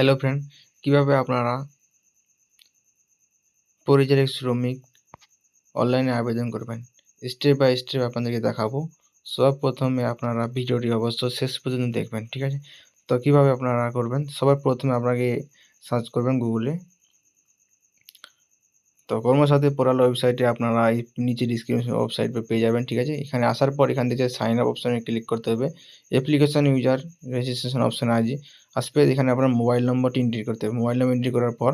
Hello friend, কিভাবে আপনারা পরিযায়ী শ্রমিক অনলাইনে আবেদন করবেন স্টেপ বাই স্টেপ আপনাদেরকে দেখাবো। সব প্রথমে আপনারা ভিডিওটি অবশ্য শেষ পর্যন্ত দেখবেন, ঠিক আছে? তো কিভাবে আপনারা করবেন, সবার প্রথমে আপনাকে সার্চ করবেন গুগলে। তো কর্মসাথী পোর্টাল ওয়েবসাইটে আপনারা এই নিচে ডিসক্রিপশন ওয়েবসাইট পেয়ে যাবেন, ঠিক আছে? এখানে আসার পর এখান থেকে সাইন আপ অপশানে ক্লিক করতে হবে। অ্যাপ্লিকেশন ইউজার রেজিস্ট্রেশন অপশান আসবে। এখানে আপনার মোবাইল নম্বরটি এন্ট্রি করতে হবে। মোবাইল নম্বর এন্ট্রি করার পর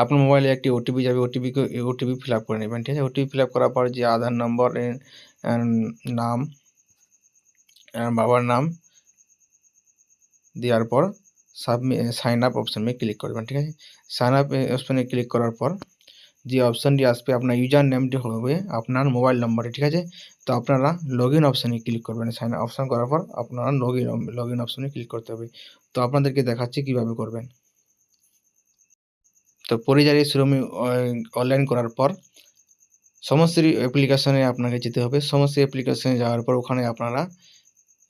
আপনার মোবাইলে একটি ওটিপি যাবে, ওটিপি ফিল আপ করে নেবেন, ঠিক আছে? ওটিপি ফিল আপ করার পর যে আধার নম্বর, নাম, বাবার নাম দেওয়ার পর সাইন আপ অপশানে ক্লিক করবেন, ঠিক আছে? সাইন আপ অপশানে ক্লিক করার পর যে অপশানটি আসবে আপনার ইউজার নেমটি হবে আপনার মোবাইল নম্বরে, ঠিক আছে? তো আপনারা লগ ইন অপশানে ক্লিক করবেন। সাইন আপ অপশান করার পর আপনারা লগ ইন অপশানে ক্লিক করতে হবে। তো আপনাদেরকে দেখাচ্ছি কীভাবে করবেন। তো পরিযায়ী শ্রমিক অনলাইন করার পর সমস্ত অ্যাপ্লিকেশনে আপনাকে যেতে হবে। সমস্ত অ্যাপ্লিকেশনে যাওয়ার পর ওখানে আপনারা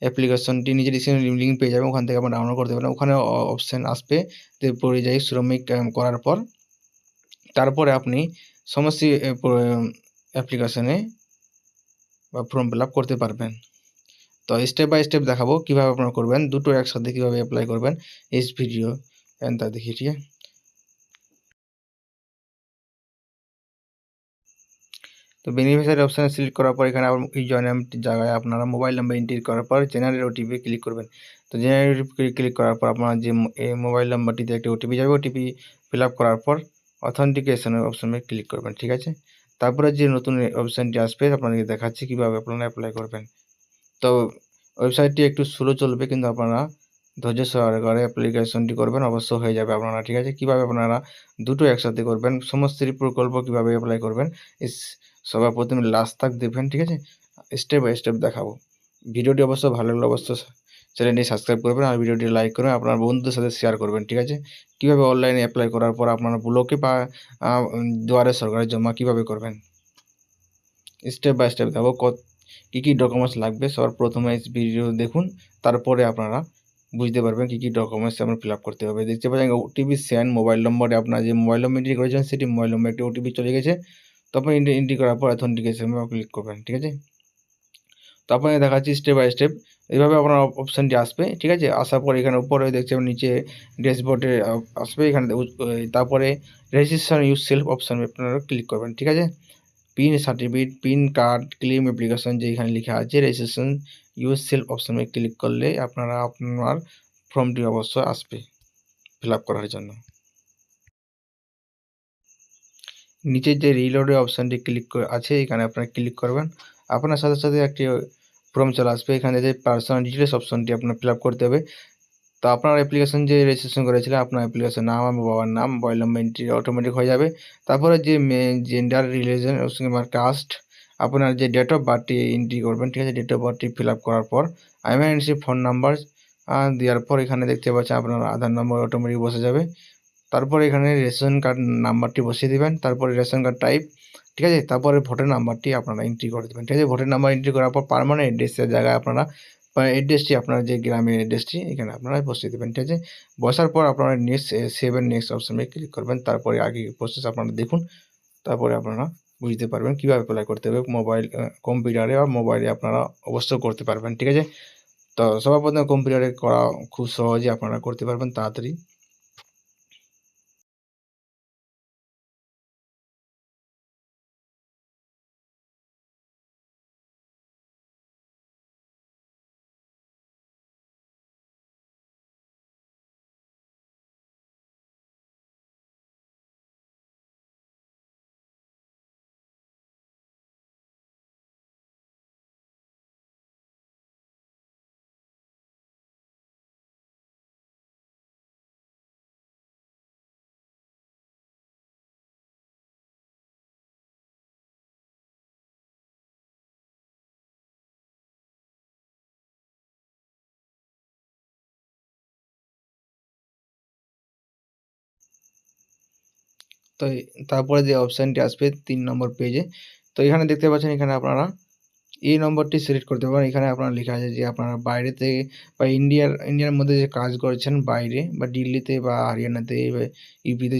অ্যাপ্লিকেশনটি নিজের লিঙ্ক পেয়ে যাবেন, ওখান থেকে আপনারা ডাউনলোড করতে পারেন। ওখানে অপশান আসবে যে পরিযায়ী শ্রমিক করার পর তারপরে আপনি সমস্ত অ্যাপ্লিকেশনে বা ফর্ম ফিল আপ করতে পারবেন। তো স্টেপ বাই স্টেপ দেখাবো কীভাবে আপনারা করবেন, দুটো একসাথে কীভাবে অ্যাপ্লাই করবেন এই ভিডিও তা দেখি, ঠিক আছে? তো বেনিফিশিয়ারি অপশানে সিলেক্ট করার পর এখানে ইউজার নেম জায়গায় আপনারা মোবাইল নাম্বার এন্ট্রি করার পর জেনারেট ওটিপি ক্লিক করবেন। তো জেনারেট ওটিপি ক্লিক করার পর আপনার যে মোবাইল নাম্বারটিতে একটি ওটিপি যাবে, ওটিপি ফিল আপ করার পর অথেন্টিকেশনের অপশানে ক্লিক করবেন, ঠিক আছে? তারপরে যে নতুন অপশানটি আসবে আপনাদেরকে দেখাচ্ছি কীভাবে আপনারা অ্যাপ্লাই করবেন। তো ওয়েবসাইটটি একটু স্লো চলবে, কিন্তু আপনারা ধৈর্য সহকারে অ্যাপ্লিকেশনটি করবেন, অবশ্য হয়ে যাবে আপনারা, ঠিক আছে? কীভাবে আপনারা দুটো একসাথে করবেন, সমস্ত প্রকল্প কীভাবে অ্যাপ্লাই করবেন সবার প্রথমে লাস্ট তাক দেখবেন, ঠিক আছে? স্টেপ বাই স্টেপ দেখাবো। ভিডিওটি অবশ্য ভালো লাগলে অবশ্য চ্যানেলটি সাবস্ক্রাইব করবেন আর ভিডিওটি লাইক করবেন, আপনার বন্ধুদের সাথে শেয়ার করবেন, ঠিক আছে? কীভাবে অনলাইনে অ্যাপ্লাই করার পর আপনারা ব্লকে বা দুয়ারে সরকারে জমা কীভাবে করবেন স্টেপ বাই স্টেপ দেখাবো। কী কী ডকুমেন্টস লাগবে সবার প্রথমে ভিডিও দেখুন, তারপরে আপনারা বুঝতে পারবেন কী কী ডকুমেন্টস আপনার ফিল আপ করতে হবে। দেখতে পাচ্ছেন ওটিপি সেন্ড মোবাইল নম্বরে আপনার যে মোবাইল নম্বর এন্ট্রি করেছেন সেটি মোবাইল নম্বরে একটি ওটিপি চলে গেছে। তারপর এন্ট্রি করার পর অথেন্টিকেশন ক্লিক করবেন, ঠিক আছে? তো আপনাকে দেখাচ্ছি স্টেপ বাই স্টেপ এইভাবে আপনার অপশানটি আসবে, ঠিক আছে? আসার পর এখানে উপরে দেখছেন নিচে ড্যাশবোর্ডে আসবে, এখানে তারপরে রেজিস্ট্রেশন ইউজ সেলফ অপশান আপনারা ক্লিক করবেন, ঠিক আছে? Pin certificate, pin card, claim application যে এখানে লেখা আছে রেজিস্ট্রেশন ইউজ সেলফ অপশানে ক্লিক করলে আপনার ফর্মটি অবশ্যই আসবে ফিল আপ করার জন্য। নিচের যে রিলোডের অপশানটি ক্লিক আছে এখানে আপনারা ক্লিক করবেন। আপনার সাথে সাথে একটি ফর্ম চলে আসবে, এখানে যে পার্সোনাল ডিটেলস অপশানটি আপনার ফিল আপ করতে হবে। তো আপনার অ্যাপ্লিকেশন যে রেজিস্ট্রেশন করেছিলেন আপনার অ্যাপ্লিকেশন নাম, আমার বাবার নাম, মোবাইল নম্বর এন্ট্রি অটোমেটিক হয়ে যাবে। তারপরে যে জেন্ডার, রিলিজন, কাস্ট, আপনার যে ডেট অফ বার্থটি এন্ট্রি করবেন, ঠিক আছে? ডেট অফ বার্থটি ফিল আপ করার পর এমার্জেন্সি ফোন নাম্বার দেওয়ার পর এখানে দেখতে পাচ্ছেন আপনার আধার নম্বর অটোমেটিক বসে যাবে। তারপরে এখানে রেশন কার্ড নাম্বারটি বসিয়ে দেবেন, তারপরে রেশন কার্ড টাইপ, ঠিক আছে? তারপরে ভোটার নাম্বারটি আপনারা এন্ট্রি করে দেবেন, ঠিক আছে? ভোটার নাম্বার এন্ট্রি করার পর পার্মানেন্ট অ্যাড্রেসের জায়গায় আপনারা অ্যাড্রেসটি আপনার যে গ্রামের অ্যাড্রেসটি এখানে আপনারা বসিয়ে দেবেন, ঠিক আছে? বসার পর আপনারা নেক্সট অপশানে ক্লিক করবেন। তারপরে আগে প্রসেস আপনারা দেখুন, তারপরে আপনারা বুঝতে পারবেন কীভাবে অ্যাপ্লাই করতে হবে। মোবাইল, কম্পিউটারে বা মোবাইলে আপনারা অবশ্যই করতে পারবেন, ঠিক আছে? তো সবার প্রথমে কম্পিউটারে করা খুব সহজে আপনারা করতে পারবেন তাড়াতাড়ি। তো তারপরে যে অপশানটি আসবে ৩ নম্বর পেজে, তো এখানে দেখতে পাচ্ছেন এখানে আপনারা এই নম্বরটি সিলেক্ট করতে পারেন। এখানে আপনার লেখা আছে যে আপনারা বাইরে থেকে বা ইন্ডিয়ার মধ্যে যে কাজ করেছেন বাইরে বা দিল্লিতে বা হরিয়ানাতে বা ইউপিতে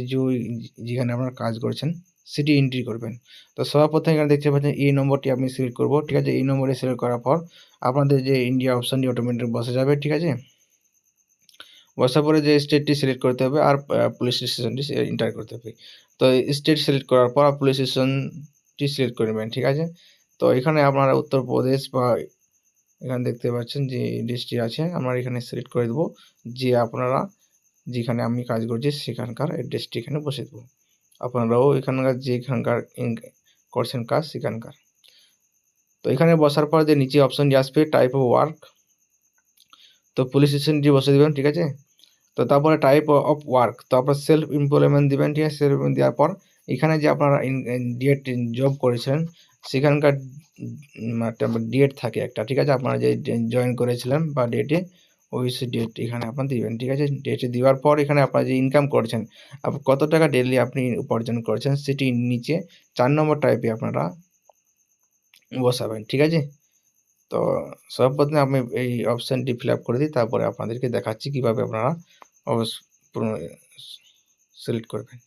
যেখানে আপনারা কাজ করছেন সেটি এন্ট্রি করবেন। তো সর্বপ্রথম এখানে দেখতে পাচ্ছেন এই নম্বরটি আমি সিলেক্ট করব, ঠিক আছে। এই নম্বরে সিলেক্ট করার পর আপনাদের যে ইন্ডিয়া অপশানটি অটোমেটিক বসে যাবে, ঠিক আছে। বসার পরে যে স্টেটটি সিলেক্ট করতে হবে আর পুলিশ স্টেশনটি এন্টার করতে হবে। তো স্টেট সিলেক্ট করার পর পুলিশ স্টেশনটি সিলেক্ট করে নেবেন, ঠিক আছে। তো এখানে আপনারা উত্তরপ্রদেশ বা এখানে দেখতে পাচ্ছেন যে ডিস্ট্রিক্ট আছে, আমরা এখানে সিলেক্ট করে দেবো যে আপনারা যেখানে আমি কাজ করছি সেখানকার অ্যাড্রেসটি এখানে বসে দেবো। আপনারাও এখানকার যেখানকার করছেন কাজ সেখানকার। তো এখানে বসার পর যে নিচে অপশনটি আসবে টাইপ অফ ওয়ার্ক, তো পুলিশ স্টেশনটি বসে দেবেন, ঠিক আছে। তো তারপরে টাইপ অফ ওয়ার্ক, তো আপনার সেলফ এমপ্লয়মেন্ট দিবেন, ঠিক আছে। সেলফ এমপ্লয়মেন্ট দেওয়ার পর এখানে যে আপনারা ডেট জব করেছেন সেখানকার ডেট থাকে একটা, ঠিক আছে। আপনারা যে জয়েন করেছিলেন বা ডেটে ওই ডেট এখানে আপনার দিবেন, ঠিক আছে। ডেটে দেওয়ার পর এখানে আপনারা যে ইনকাম করছেন কত টাকা ডেইলি আপনি উপার্জন করছেন সেটি নিচে 4 নম্বর টাইপে আপনারা বসাবেন, ঠিক আছে। তো সর্বপ্রথমে আমি এই অপশানটি ফিল আপ করে দিই, তারপরে আপনাদেরকে দেখাচ্ছি কীভাবে আপনারা সিলেক্ট করবেন।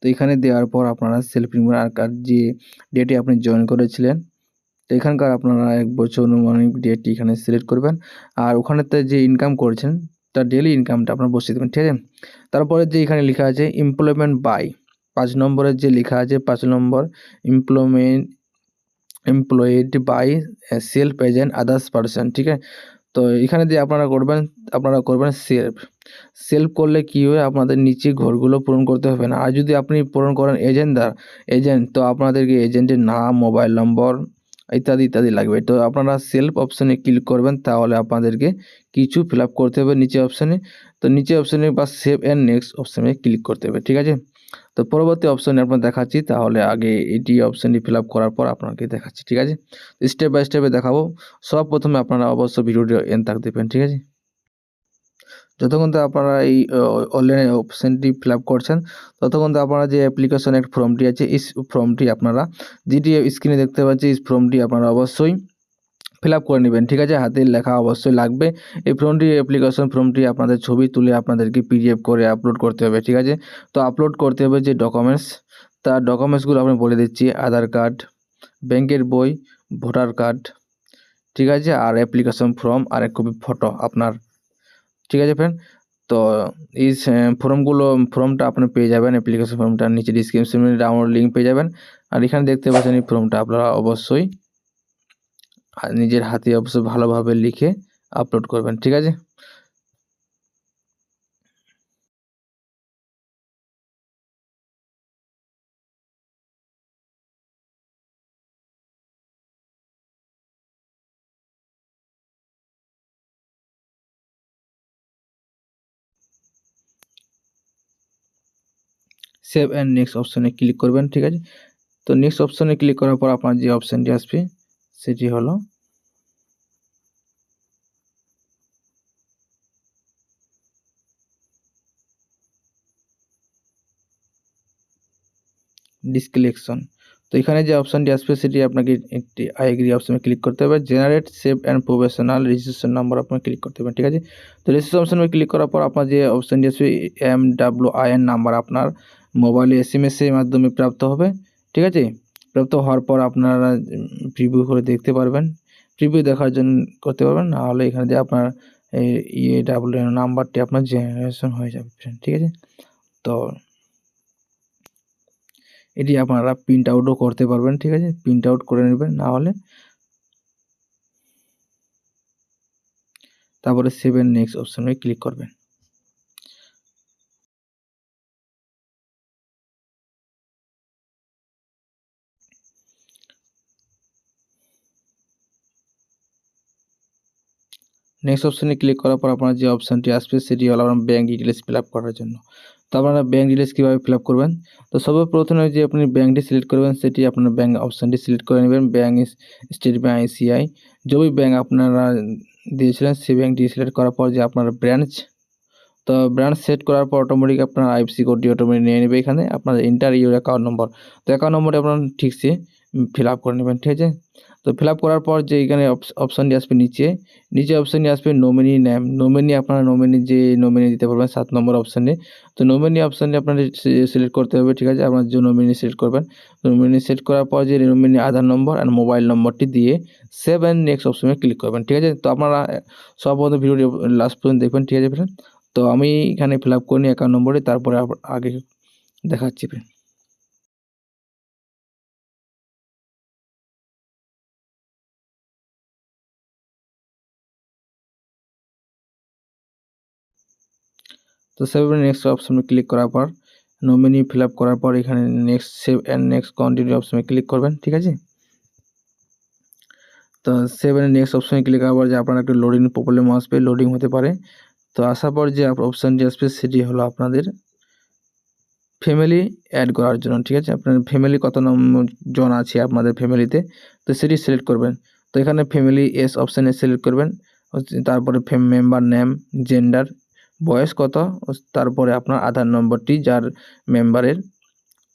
তো এখানে দেওয়ার পর আপনারা সেলফ আর যে ডেটে আপনি জয়েন করেছিলেন তো এখানকার আপনারা 1 বছর অনুমানিক ডেট এখানে সিলেক্ট করবেন। আর ওখানেতে যে ইনকাম করছেন তার ডেইলি ইনকামটা আপনারা বসিয়ে দেবেন, ঠিক আছে। তারপরে যে এখানে লেখা আছে এমপ্লয়মেন্ট বাই 5 নম্বরের যে লেখা আছে 5 number employed by self agent others person, ঠিক আছে। তো এখানে যে আপনারা করবেন সেলফ করলে কি হয় আপনাদের নিচে ঘরগুলো পূরণ করতে হবে না। আর যদি আপনি পূরণ করেন এজেন্ট তো আপনাদেরকে এজেন্টের নাম, মোবাইল নম্বর ইত্যাদি লাগবে। তো আপনারা সেলফ অপশানে ক্লিক করবেন, তাহলে আপনাদেরকে কিছু ফিল আপ করতে হবে নিচে অপশানে। তো নিচে অপশানে বা সেভ অ্যান্ড নেক্সট অপশানে ক্লিক করতে হবে, ঠিক আছে। তো পরবর্তী অপশানে আপনার দেখাচ্ছি, তাহলে আগে এটি অপশানটি ফিল আপ করার পর আপনাকে দেখাচ্ছি, ঠিক আছে। স্টেপ বাই স্টেপে দেখাবো। সর্বপ্রথমে আপনারা অবশ্য ভিডিওটি এন্ড তাক দেবেন, ঠিক আছে। যতক্ষণ তো আপনারা এই অনলাইনে অপশানটি ফিল আপ করছেন ততক্ষণ তো আপনারা যে অ্যাপ্লিকেশন এক ফর্মটি আছে এই ফর্মটি আপনারা যেটি স্ক্রিনে দেখতে পাচ্ছি এই ফর্মটি আপনারা অবশ্যই ফিল আপ করে নেবেন, ঠিক আছে। হাতের লেখা অবশ্যই লাগবে। এই অ্যাপ্লিকেশন ফর্মটি আপনাদের ছবি তুলে আপনাদেরকে পিডিএফ করে আপলোড করতে হবে, ঠিক আছে। তো আপলোড করতে হবে যে ডকুমেন্টস, তার ডকুমেন্টসগুলো আমি বলে দিচ্ছি। আধার কার্ড, ব্যাংকের বই, ভোটার কার্ড, ঠিক আছে। আর অ্যাপ্লিকেশন ফর্ম আর এক কপি ফটো আপনার, ঠিক আছে ফ্রেন্ড। তো এই ফর্মটা আপনি পেয়ে যাবেন, অ্যাপ্লিকেশন ফর্মটার নিচে ডিসক্রিপশনে ডাউনলোড লিঙ্ক পেয়ে যাবেন। আর এখানে দেখতে পাচ্ছেন এই ফর্মটা আপনারা অবশ্যই নিজের হাতে অবশ্যই ভালোভাবে লিখে আপলোড করবেন, ঠিক আছে। সেভ অ্যান্ড নেক্সট অপশনে ক্লিক করবেন, ঠিক আছে। তো নেক্সট অপশনে ক্লিক করার পর আপনার যে অপশানটি আসবে সেটি হলো ডিসক্রিপশন। তো এখানে যে অপশানটি আসবে সেটি আপনাকে একটি আই এগ্রি অপশনে ক্লিক করতে হবে। Generate save and professional registration number আপনাকে ক্লিক করতে হবে, ঠিক আছে। তো রেজিস্ট্রেশন অপশনে ক্লিক করার পর আপনার যে অপশানটি আসবে MWIN নাম্বার আপনার মোবাইলে SMS এর মাধ্যমে প্রাপ্ত হবে, ঠিক আছে। প্রাপ্ত হওয়ার পর আপনারা প্রিভিউ করে দেখতে পারবেন। প্রিভিউ দেখার জন্য করতে পারবেন, নাহলে এখানে যে আপনার WIN নাম্বারটি আপনার জেনারেশন হয়ে যাবে, ঠিক আছে। তো এটি আপনারা প্রিন্ট আউটও করতে পারবেন, ঠিক আছে। প্রিন্ট আউট করে নেবেন, না হলে তারপরে সেভ এন্ড নেক্সট অপশনে ক্লিক করবেন। নেক্সট অপশানে ক্লিক করার পর আপনার যে অপশানটি আসবে সেটি হলো আপনার ব্যাঙ্ক ডিটেলস ফিল আপ করার জন্য। তো আপনারা ব্যাঙ্ক ডিটেলস কীভাবে ফিল আপ করবেন, তো সর্বপ্রথমে যে আপনি ব্যাঙ্কটি সিলেক্ট করবেন সেটি আপনার ব্যাঙ্ক অপশানটি সিলেক্ট করে নেবেন। ব্যাঙ্ক স্টেট ব্যাঙ্ক, আইসিআই, যে ব্যাঙ্ক আপনারা দিয়েছিলেন সেই ব্যাঙ্কটি সিলেক্ট করার পর যে আপনার ব্রাঞ্চ, তো ব্রাঞ্চ সেট করার পর অটোমেটিক আপনার আইএফএসসি কোডটি অটোমেটিক নিয়ে নেবে। এখানে আপনার এন্টার ইউর অ্যাকাউন্ট নম্বর, তো অ্যাকাউন্ট নম্বরটি আপনার ঠিকসে ফিল আপ করে নেবেন, ঠিক আছে। তো ফিল আপ করার পর যে এখানে অপশানটি আসবে নিচে অপশানটি আসবে নমিনি নেম। নমিনি আপনারা নমিনি দিতে পারবেন 7 নম্বর অপশানে। তো নমিনি অপশানটি আপনাদের সিলেক্ট করতে হবে, ঠিক আছে। আপনার যে নমিনি সিলেক্ট করবেন, নমিনি সেট করার পর যে নমিনি আধার নম্বর আর মোবাইল নম্বরটি দিয়ে সেভ অ্যান্ড নেক্সট অপশানে ক্লিক করবেন, ঠিক আছে। তো আপনারা সর্বপ্রথম ভিডিওটি লাস্ট পর্যন্ত দেখবেন, ঠিক আছে ফ্রেন্ড। তো আমি এখানে ফিল আপ করে নিই অ্যাকাউন্ট নম্বরে, তারপরে আগে দেখাচ্ছি ফ্রেন্ড। তো সেভ নেক্সট অপশনে ক্লিক করার পর নমিনি ফিল আপ করার পর এখানে next save and next continue অপশনে ক্লিক করবেন, ঠিক আছে। তো সেভ অ্যান্ড নেক্সট অপশনে ক্লিক করার পর যে আপনার একটা লোডিং প্রবলেম আসবে, লোডিং হতে পারে। তো আসার পর যে অপশানটি আসবে সেটি হলো আপনাদের ফ্যামিলি অ্যাড করার জন্য, ঠিক আছে। আপনার ফ্যামিলি কত জন আছে আপনাদের ফ্যামিলিতে, তো সেটি সিলেক্ট করবেন। তো এখানে ফ্যামিলি এস অপশানে সিলেক্ট করবেন, তারপরে মেম্বার নেম, জেন্ডার, বয়স কত, তারপরে আপনার আধার নম্বরটি যার মেম্বারের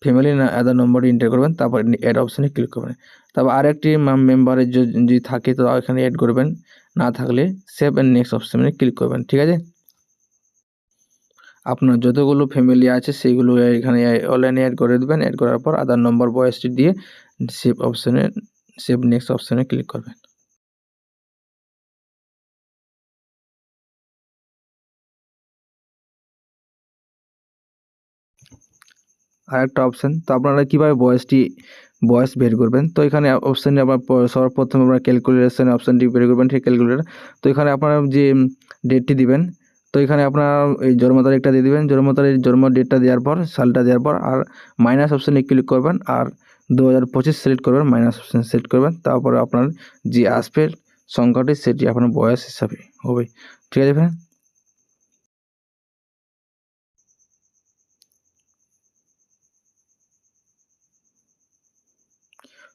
ফ্যামিলি আধার নম্বরটি এন্টার করবেন, তারপর অ্যাড অপশানে ক্লিক করবেন। তারপর আরেকটি মেম্বারের যদি থাকে তো এখানে অ্যাড করবেন, না থাকলে সেভ অ্যান্ড নেক্সট অপশানে ক্লিক করবেন, ঠিক আছে। আপনার যতগুলো ফ্যামিলি আছে সেইগুলো এখানে অনলাইনে অ্যাড করে দেবেন। অ্যাড করার পর আধার নম্বর বয়সটি দিয়ে সেভ নেক্সট অপশানে ক্লিক করবেন। আরেকটা অপশান, তো আপনারা কীভাবে বয়স বের করবেন, তো এখানে অপশানে আবার সর্বপ্রথম আপনারা ক্যালকুলেশন অপশানটি বের করবেন, ঠিক ক্যালকুলেটর। তো এখানে আপনারা যে ডেটটি দিবেন, তো এখানে আপনারা এই জন্ম তারিখটা দিয়ে দেবেন, জন্ম ডেটটা দেওয়ার পর সালটা দেওয়ার পর আর মাইনাস অপশানে ক্লিক করবেন আর 2025 সিলেক্ট করবেন, মাইনাস অপশান সিলেক্ট করবেন। তারপরে আপনার যে আসবে সংখ্যাটি সেটি আপনার বয়স হিসাবে হবে, ঠিক আছে ফ্রেন্ড।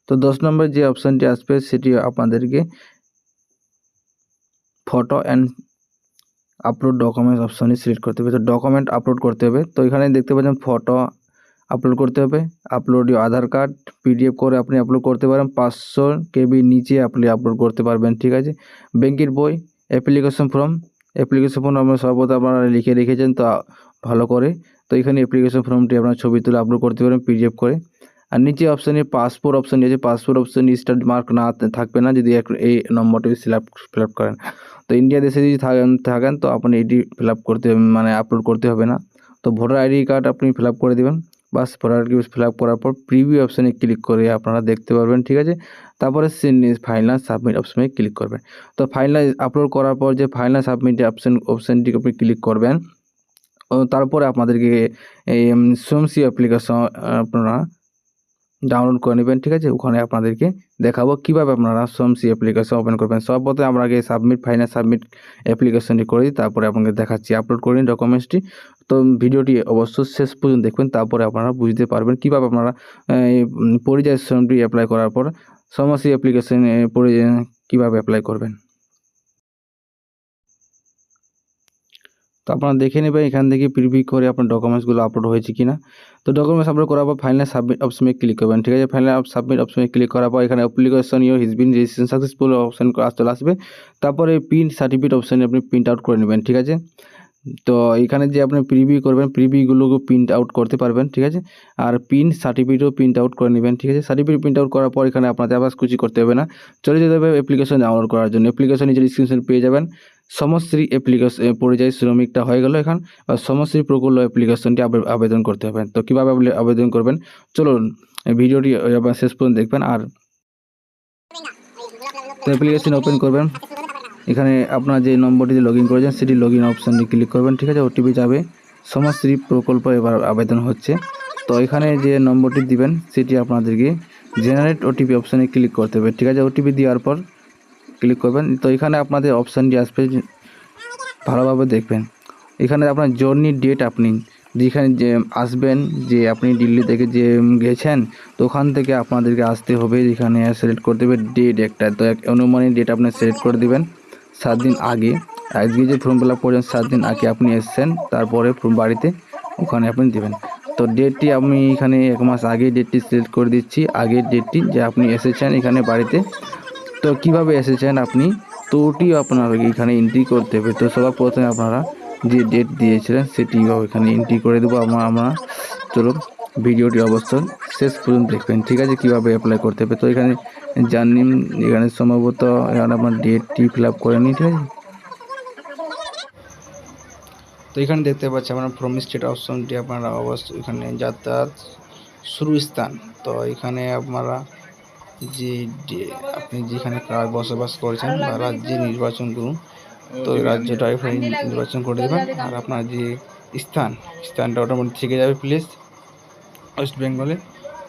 তো 10 নম্বর যে অপশানটি আসবে সেটি আপনাদেরকে ফটো অ্যান্ড আপলোড ডকুমেন্টস অপশানে সিলেক্ট করতে হবে। তো ডকুমেন্ট আপলোড করতে হবে, তো এখানে দেখতে পাচ্ছেন ফটো আপলোড করতে হবে, আপলোড আধার কার্ড পিডিএফ করে আপনি আপলোড করতে পারেন, 500 KB নিচে আপনি আপলোড করতে পারবেন, ঠিক আছে। ব্যাংকের বই, অ্যাপ্লিকেশন ফর্ম আপনার সর্বদা আপনারা লিখে রেখেছেন তো ভালো করে। তো এখানে অ্যাপ্লিকেশন ফর্মটি আপনার ছবি তুলে আপলোড করতে পারেন পিডিএফ করে। আর নিচে অপশানে পাসপোর্ট অপশান আছে, পাসপোর্ট অপশান স্টার মার্ক না থাকবে না যদি এই নম্বরটি ফিল আপ করেন। তো ইন্ডিয়া দেশে যদি থাকেন তো আপনি এটি ফিল আপ করতে মানে আপলোড করতে হবে না। তো ভোটার আইডি কার্ড আপনি ফিল আপ করে দেবেন, বাস ভোটার আইডি ফিল আপ করার পর প্রিভিউ অপশানে ক্লিক করে আপনারা দেখতে পারবেন, ঠিক আছে। তারপরে ফাইনাল সাবমিট অপশানে ক্লিক করবেন। তো ফাইনাল আপলোড করার পর যে ফাইনাল সাবমিট অপশানটি আপনি ক্লিক করবেন, ও তারপরে আপনাদেরকে এই সোমসি অ্যাপ্লিকেশন আপনারা ডাউনলোড করে নেবেন, ঠিক আছে। ওখানে আপনাদেরকে দেখাবো কীভাবে আপনারা সোমসি অ্যাপ্লিকেশন ওপেন করবেন। সর্বপ্রথমে আমরা আগে ফাইনাল সাবমিট অ্যাপ্লিকেশনটি করে দিই, তারপরে আপনাকে দেখাচ্ছি। আপলোড করে নিন ডকুমেন্টসটি। তো ভিডিওটি অবশ্যই শেষ পর্যন্ত দেখবেন, তারপরে আপনারা বুঝতে পারবেন কীভাবে আপনারা পরিযায়ী শ্রমটি অ্যাপ্লাই করার পর সোমসি অ্যাপ্লিকেশনে কীভাবে অ্যাপ্লাই করবেন। তো আপনারা দেখে নেবেন এখান থেকে প্রিভিউ করে আপনার ডকুমেন্টসগুলো আপলোড হয়েছে কিনা। তো ডকুমেন্টস আপলোড করার পর ফাইনাল সাবমিট অপশনে ক্লিক করবেন, ঠিক আছে। ফাইনাল সাবমিট অপশনে ক্লিক করার পর এখানে application your has been registration successful option চলে আসবে। তারপরে প্রিন্ট সার্টিফিকেট অপশনে আপনি প্রিন্ট আউট করে নেবেন, ঠিক আছে। তো এখানে যে আপনি প্রিভিউ করবেন, প্রিভিউগুলোকে প্রিন্ট আউট করতে পারবেন, ঠিক আছে। আর প্রিন্ট সার্টিফিকেটও প্রিন্ট আউট করে নেবেন, ঠিক আছে। সার্টিফিকেট প্রিন্ট আউট করার পর এখানে আপনাদের আবার কিছু করতে হবে না, চলে যেতে হবে অ্যাপ্লিকেশন ডাউনলোড করার জন্য। অ্যাপ্লিকেশন নিজের স্ক্রিনশট পেয়ে যাবেন। সমশ্রী অ্যাপ্লিকেশন পরিযায়ী শ্রমিকটা হয়ে গেল এখন, সমশ্রী প্রকল্প অ্যাপ্লিকেশনটি আবেদন করতে হবে। তো কীভাবে আবেদন করবেন চলুন ভিডিওটি আবার শেষ পর্যন্ত দেখবেন। আর তো অ্যাপ্লিকেশন ওপেন করবেন, এখানে আপনার যে নম্বরটিতে লগ ইন করেছেন সেটি লগ ইন অপশানটি ক্লিক করবেন, ঠিক আছে। ওটিপি যাবে, সমশ্রী প্রকল্প এবার আবেদন হচ্ছে। তো এখানে যে নম্বরটি দিবেন সেটি আপনাদেরকে জেনারেট ওটিপি অপশানে ক্লিক করতে হবে, ঠিক আছে। ওটিপি দেওয়ার পর ক্লিক করবেন। তো এখানে আপনাদের অপশানটি আসবে, ভালোভাবে দেখবেন। এখানে আপনার জার্নি ডেট, আপনি যেখানে যে আসবেন, যে আপনি দিল্লি থেকে যে গেছেন, তো ওখান থেকে আপনাদেরকে আসতে হবে। এখানে সিলেক্ট করতে হবে ডেট একটা, তো এক অনুমানিক ডেট আপনি সিলেক্ট করে দেবেন 7 দিন আগে। আজকে যে ফর্ম ফিল আপ করেছেন 7 দিন আগে আপনি এসেছেন, তারপরে বাড়িতে ওখানে আপনি দেবেন। তো ডেটটি আমি এখানে 1 মাস আগে ডেটটি সিলেক্ট করে দিচ্ছি, আগের ডেটটি যে আপনি এসেছেন এখানে বাড়িতে। তো কিভাবে এসেছেন আপনি, তো ওটি আপনার এখানে এন্ট্রি করতে হবে। তো সবার প্রথমে আপনারা যে ডেট দিয়েছিলেন সেটি এখানে এন্ট্রি করে দেবো আমরা। চলুন ভিডিওটি অবশ্যই শেষ পর্যন্ত দেখবেন, ঠিক আছে, কীভাবে অ্যাপ্লাই করতে হবে। তো এখানে জার্নি, এখানে সম্ভবত এখানে আপনার ডেটটি ফিল আপ করে নিই, ঠিক আছে। তো এখানে দেখতে পাচ্ছি আপনার ফ্রম স্টেট অপশনটি আপনারা অবশ্যই এখানে যাতায়াত শুরু স্থান। তো এখানে আপনারা যে আপনি যেখানে বসবাস করেছেন বা রাজ্যে নির্বাচন করুন, তো রাজ্যটা এখানে নির্বাচন করে দেবেন। আর আপনার যে স্থানটা অটোমেটিক থেকে যাবে প্লেস ওয়েস্ট বেঙ্গলে।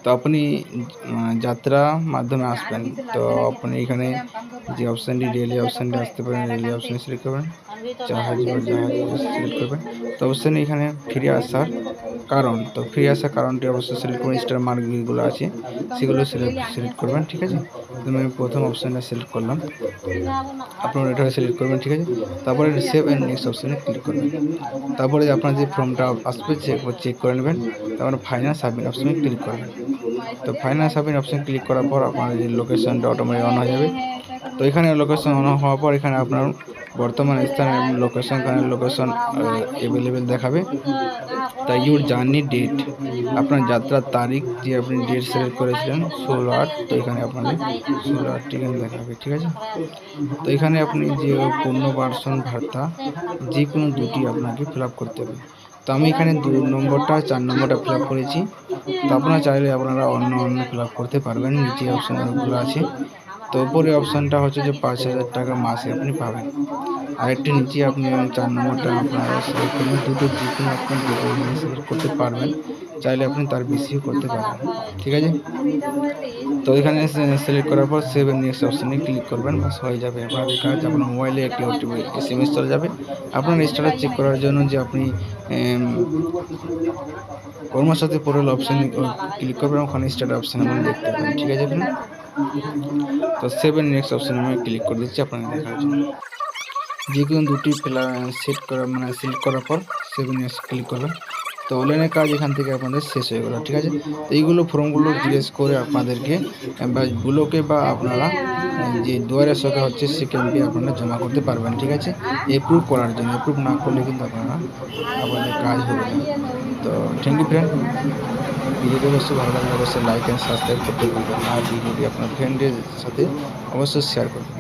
তো আপনি যাত্রা মাধ্যমে আসবেন, তো আপনি এখানে যে অপশানটি রেলওয়ে অপশানটি আসতে পারেন, রেলওয়ে অপশানে সিলেক্ট করবেন, জাহাজ সিলেক্ট করবেন। তো অবশ্যই এখানে ফিরে আসার কারণ, তো ফিরে আসার কারণটি অবশ্যই সিলেক্ট করবেন। স্টার মার্কগুলো আছে সেগুলো সিলেক্ট করবেন, ঠিক আছে। তো আমি প্রথম অপশানটা সিলেক্ট করলাম, আপনারা এটা সিলেক্ট করবেন, ঠিক আছে। তারপরে সেভ অ্যান্ড নেক্সট অপশানে ক্লিক করবেন। তারপরে আপনার যে ফর্মটা আসবে চেক করে নেবেন। তারপরে ফাইনাল সাবমিট অপশানে ক্লিক করবেন। তো ফাইনাল সাবমিট অপশান ক্লিক করার পর আপনার যে লোকেশনটা অটোমেটিক অন হয়ে যাবে। তো এখানে লোকেশন অন হওয়ার পর এখানে আপনার বর্তমান স্থানের লোকেশন অ্যাভেলেবেল দেখাবে। তাই ইউর জার্নি ডেট, আপনার যাত্রার তারিখ যে আপনি ডেট সিলেক্ট করেছিলেন 16/8, তো এখানে আপনাদের 16/8 এখানে দেখাবে, ঠিক আছে। তো এখানে আপনি যে পুনর্বাসন ভাতা যে কোনো দুটি আপনাকে ফিল আপ করতে হবে। তো আমি এখানে 2 নম্বরটা 4 নম্বরটা ফিল আপ করেছি। তো আপনারা চাইলে আপনারা অন্য ফিল আপ করতে পারবেন, নিচে অপশানগুলো আছে। তো উপরে অপশানটা হচ্ছে যে 5,000 টাকা মাসে আপনি পাবেন। আরেকটি নিচে আপনি 4 নম্বরটা আপনারা সিলেক্ট করবেন, দুটো যে কোনো আপনি সিলেক্ট করতে পারবেন, চাইলে আপনি তার বেশিও করতে পারবেন, ঠিক আছে। তো এখানে সিলেক্ট করার পর সেভ এন্ড নেক্সট অপশানে ক্লিক করবেন, বাস হয়ে যাবে আপনাদের কাজ। আপনার মোবাইলে একটি ওটিপি SMS চলে যাবে আপনার স্ট্যাটাস চেক করার জন্য, যে আপনি কর্মসাথী পোর্টাল অপশানে ক্লিক করবেন, ওখানে স্টার্ট অপশান আপনি দেখতে পাবেন, ঠিক আছে। তো সেভ এন্ড নেক্সট অপশানে আমি ক্লিক করে দিচ্ছি আপনাদের দেখার জন্য। যে কোনো দুটি সিলেক্ট করার পর সেভ এন্ড নেক্সট ক্লিক করবেন। তো অনলাইনের কাজ এখান থেকে আপনাদের শেষ হয়ে গেল, ঠিক আছে। তো এইগুলো ফর্মগুলো জিজ্ঞেস করে আপনাদেরকে বা আপনারা যে দুয়ারে সরকার হচ্ছে সে ক্যাম্পে আপনারা জমা করতে পারবেন, ঠিক আছে, অ্যাপ্রুভ করার জন্য। অ্যাপ্রুভ না করলে কিন্তু আপনাদের কাজ হবে না। তো থ্যাংক ইউ ফ্রেন্ড। ভিডিওটি অবশ্যই ভালো লাগলে অবশ্যই লাইক অ্যান্ড সাবস্ক্রাইব করতে ভুলবেন না। আর ভিডিওটি আপনার ফ্রেন্ডের সাথে অবশ্যই শেয়ার করবেন।